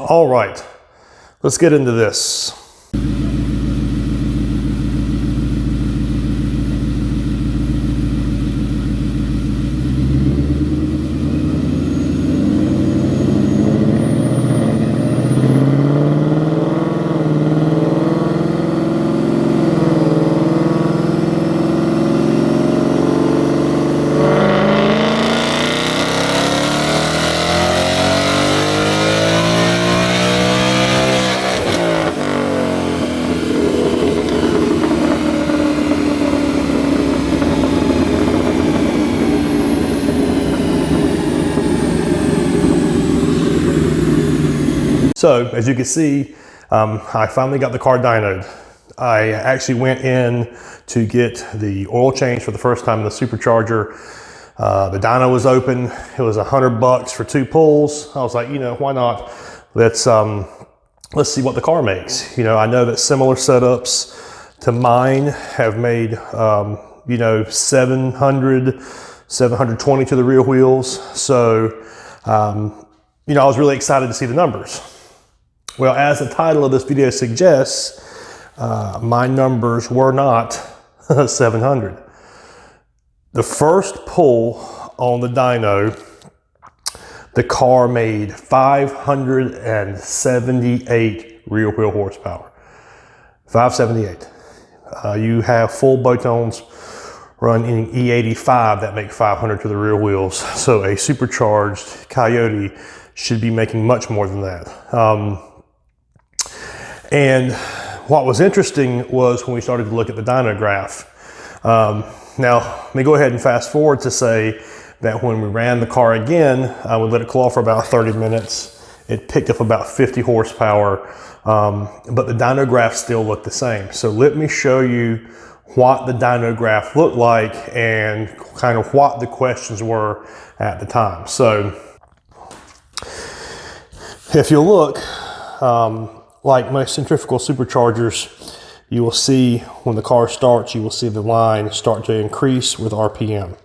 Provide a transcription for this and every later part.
All right, let's get into this. So as you can see, I finally got the car dynoed. I actually went in to get the oil change for the first time in the supercharger. The dyno was open. It was $100 for 2 pulls. I was like, you know, why not? Let's see what the car makes. You know, I know that similar setups to mine have made, you know, 720 to the rear wheels. So, you know, I was really excited to see the numbers. Well, as the title of this video suggests, my numbers were not 700. The first pull on the dyno, the car made 578 rear wheel horsepower. 578. You have full boat-ons running E85 that make 500 to the rear wheels. So a supercharged Coyote should be making much more than that. And what was interesting was when we started to look at the dyno graph. Now, let me go ahead and fast forward to say that when we ran the car again, we let it cool off for about 30 minutes. It picked up about 50 horsepower, but the dyno graph still looked the same. So let me show you what the dyno graph looked like and kind of what the questions were at the time. So if you look, like most centrifugal superchargers, you will see when the car starts, you will see the line start to increase with RPM.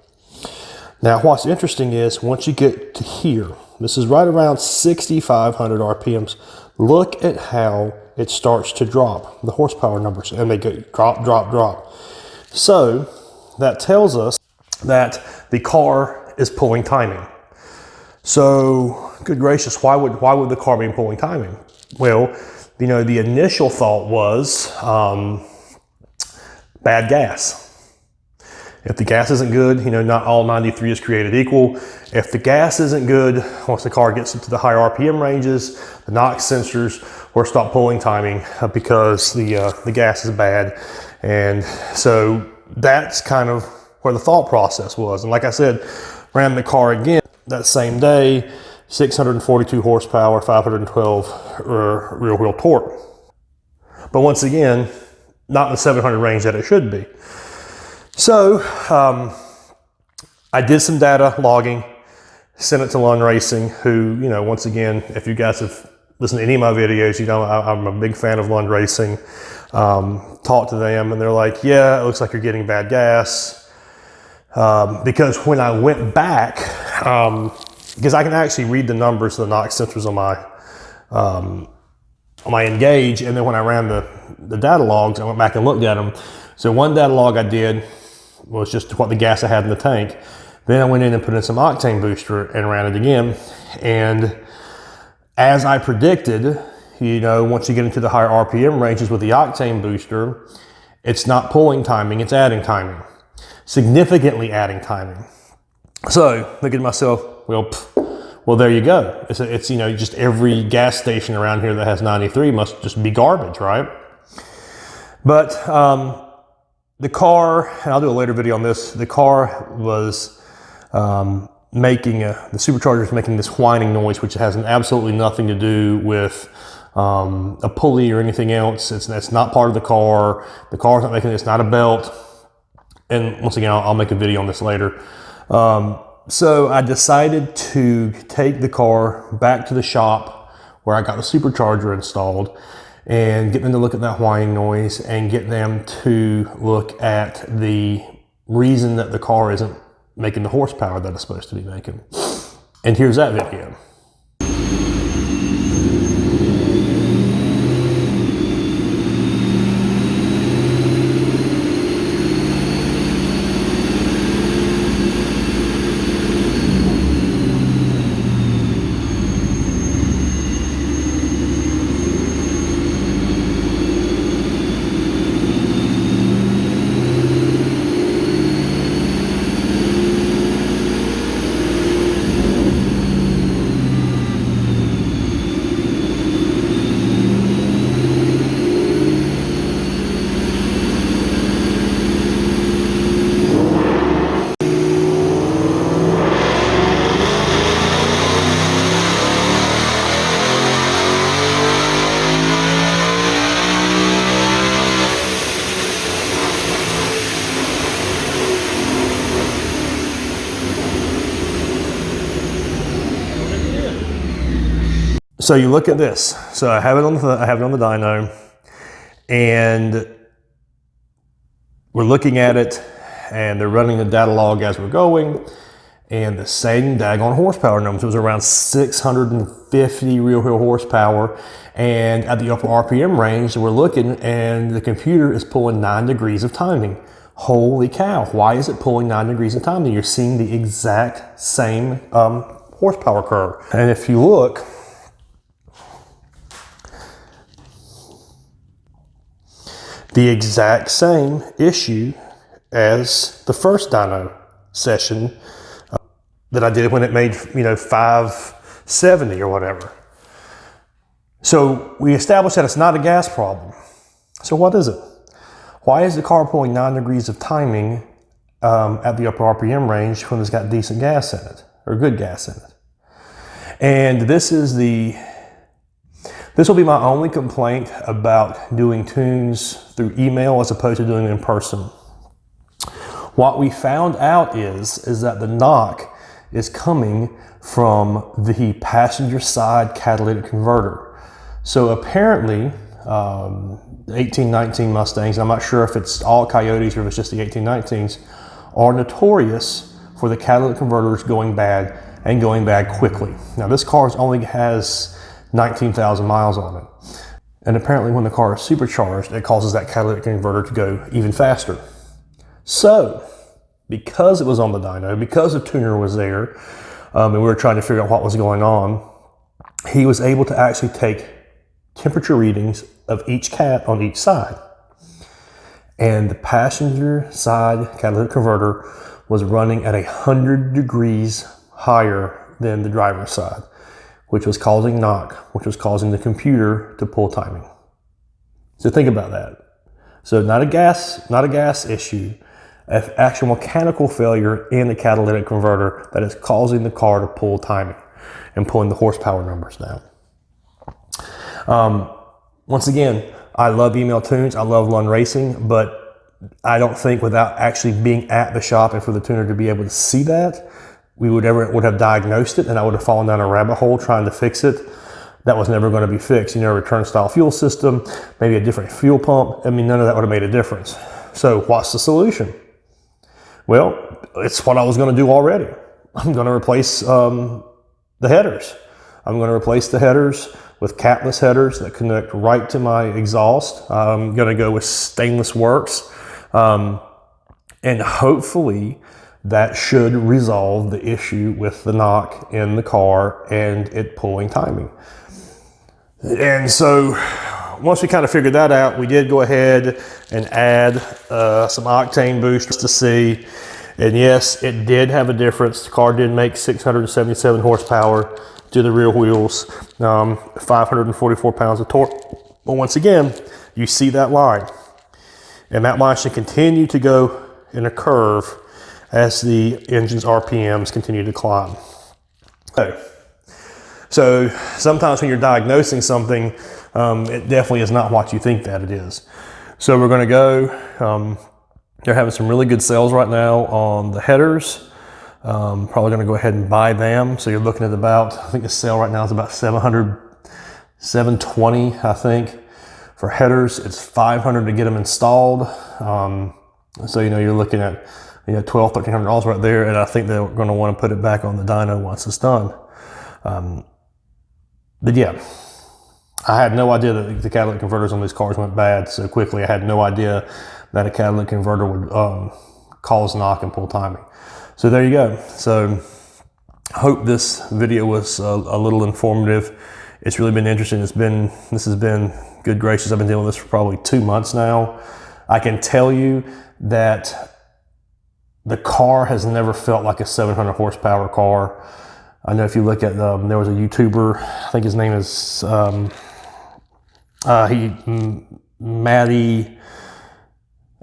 Now, what's interesting is once you get to here, this is right around 6,500 RPMs. Look at how it starts to drop, the horsepower numbers, and they go drop, drop, drop. So that tells us that the car is pulling timing. So, good gracious, why would the car be pulling timing? Well, you know, the initial thought was bad gas. If the gas isn't good, you know, not all 93 is created equal. If the gas isn't good, once the car gets into the higher RPM ranges, the NOx sensors will stop pulling timing because the gas is bad. And so that's kind of where the thought process was. And like I said, ran the car again that same day, 642 horsepower, 512 rear wheel torque. But once again, not in the 700 range that it should be. So I did some data logging, sent it to Lund Racing, who, you know, once again, if you guys have listened to any of my videos, you know I'm a big fan of Lund Racing. Talked to them and they're like, yeah, it looks like you're getting bad gas. Because when I went back, because I can actually read the numbers of the NOx sensors on my Engage, and then when I ran the data logs, I went back and looked at them. So one data log I did was just what the gas I had in the tank. Then I went in and put in some octane booster and ran it again. And as I predicted, you know, once you get into the higher RPM ranges with the octane booster, it's not pulling timing, it's adding timing. Significantly adding timing. So thinking to myself, well, there you go. It's you know, just every gas station around here that has 93 must just be garbage, right? But the car, and I'll do a later video on this, the car was making, the supercharger is making this whining noise, which has absolutely nothing to do with a pulley or anything else. It's not part of the car. The car's not making it, it's not a belt. And once again, I'll make a video on this later. So I decided to take the car back to the shop where I got the supercharger installed and get them to look at that whining noise and get them to look at the reason that the car isn't making the horsepower that it's supposed to be making. And here's that video. So you look at this. So I have it on the dyno, and we're looking at it, and they're running the data log as we're going, and the same daggone horsepower numbers. It was around 650 real wheel horsepower, and at the upper RPM range, we're looking, and the computer is pulling 9 degrees of timing. Holy cow, why is it pulling 9 degrees of timing? You're seeing the exact same horsepower curve. And if you look, the exact same issue as the first dyno session that I did when it made, 570 or whatever. So we established that it's not a gas problem. So what is it? Why is the car pulling 9 degrees of timing at the upper RPM range when it's got decent gas in it, or good gas in it? And this will be my only complaint about doing tunes through email as opposed to doing it in person. What we found out is that the knock is coming from the passenger side catalytic converter. So apparently, 1819 Mustangs, I'm not sure if it's all Coyotes or if it's just the 1819s, are notorious for the catalytic converters going bad and going bad quickly. Now this car only has 19,000 miles on it. And apparently when the car is supercharged, it causes that catalytic converter to go even faster. So, because it was on the dyno, because the tuner was there, and we were trying to figure out what was going on, he was able to actually take temperature readings of each cat on each side. And the passenger side catalytic converter was running at 100 degrees higher than the driver's side, which was causing knock, which was causing the computer to pull timing. So think about that. So not a gas issue, an actual mechanical failure in the catalytic converter that is causing the car to pull timing and pulling the horsepower numbers down. Once again, I love email tunes, I love Lund Racing, but I don't think without actually being at the shop and for the tuner to be able to see that, we would have diagnosed it, and I would have fallen down a rabbit hole trying to fix it. That was never going to be fixed. Return style fuel system, maybe a different fuel pump. I mean, none of that would have made a difference. So what's the solution? Well, it's what I was going to do already. I'm going to replace the headers. I'm going to replace the headers with capless headers that connect right to my exhaust. I'm going to go with stainless works. And hopefully that should resolve the issue with the knock in the car and it pulling timing. And so once we kind of figured that out, we did go ahead and add some octane boosters to see. And yes, it did have a difference. The car did make 677 horsepower to the rear wheels, 544 pounds of torque. But once again, you see that line. And that line should continue to go in a curve as the engine's RPMs continue to climb. So sometimes when you're diagnosing something, it definitely is not what you think that it is. So we're going to go, they're having some really good sales right now on the headers. Probably going to go ahead and buy them. So you're looking at about, I think the sale right now is about 720, I think. For headers, it's 500 to get them installed. So, you're looking at, $1,200, $1,300 right there. And I think they're going to want to put it back on the dyno once it's done. But yeah, I had no idea that the catalytic converters on these cars went bad so quickly. I had no idea that a catalytic converter would cause knock and pull timing. So there you go. So I hope this video was a little informative. It's really been interesting. This has been good gracious. I've been dealing with this for probably 2 months now. I can tell you that the car has never felt like a 700 horsepower car. I know if you look at, there was a YouTuber, I think his name is Matty,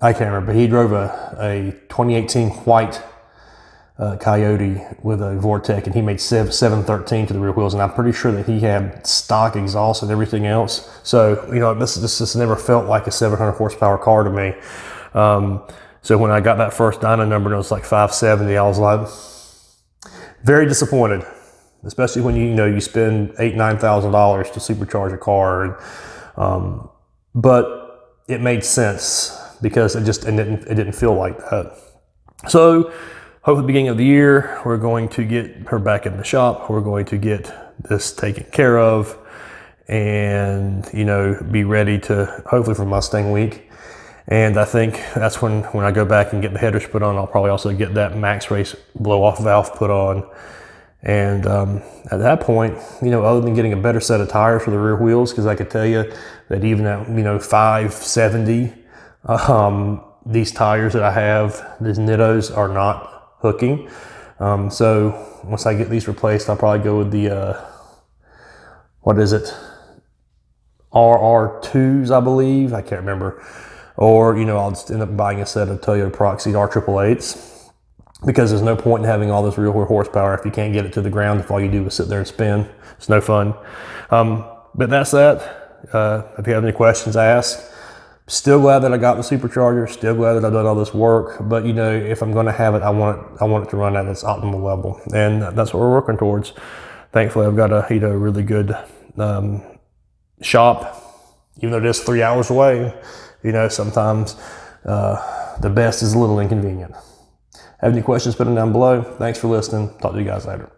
I can't remember, but he drove a 2018 white Coyote with a Vortech, and he made 713 to the rear wheels, and I'm pretty sure that he had stock exhaust and everything else. So, this just never felt like a 700 horsepower car to me. So when I got that first dyno number and it was like 570, I was like, very disappointed. especially when you spend $8,000–9,000 to supercharge a car. But it made sense because it didn't feel like that. So hopefully beginning of the year, we're going to get her back in the shop. We're going to get this taken care of and, be ready to hopefully for Mustang week. And I think that's when I go back and get the headers put on, I'll probably also get that max race blow off valve put on. And at that point, other than getting a better set of tires for the rear wheels, because I could tell you that even at 570, these tires that I have, these Nittos, are not hooking. So once I get these replaced, I'll probably go with the RR2s, I believe. I can't remember. Or I'll just end up buying a set of Toyota Proxy R888s. Because there's no point in having all this real horsepower if you can't get it to the ground, if all you do is sit there and spin. It's no fun. But that's that. If you have any questions, ask. Still glad that I got the supercharger. Still glad that I've done all this work. But if I'm going to have it, I want it to run at its optimal level, and that's what we're working towards. Thankfully, I've got a really good shop, even though it is 3 hours away. Sometimes the best is a little inconvenient. Have any questions, put them down below. Thanks for listening. Talk to you guys later.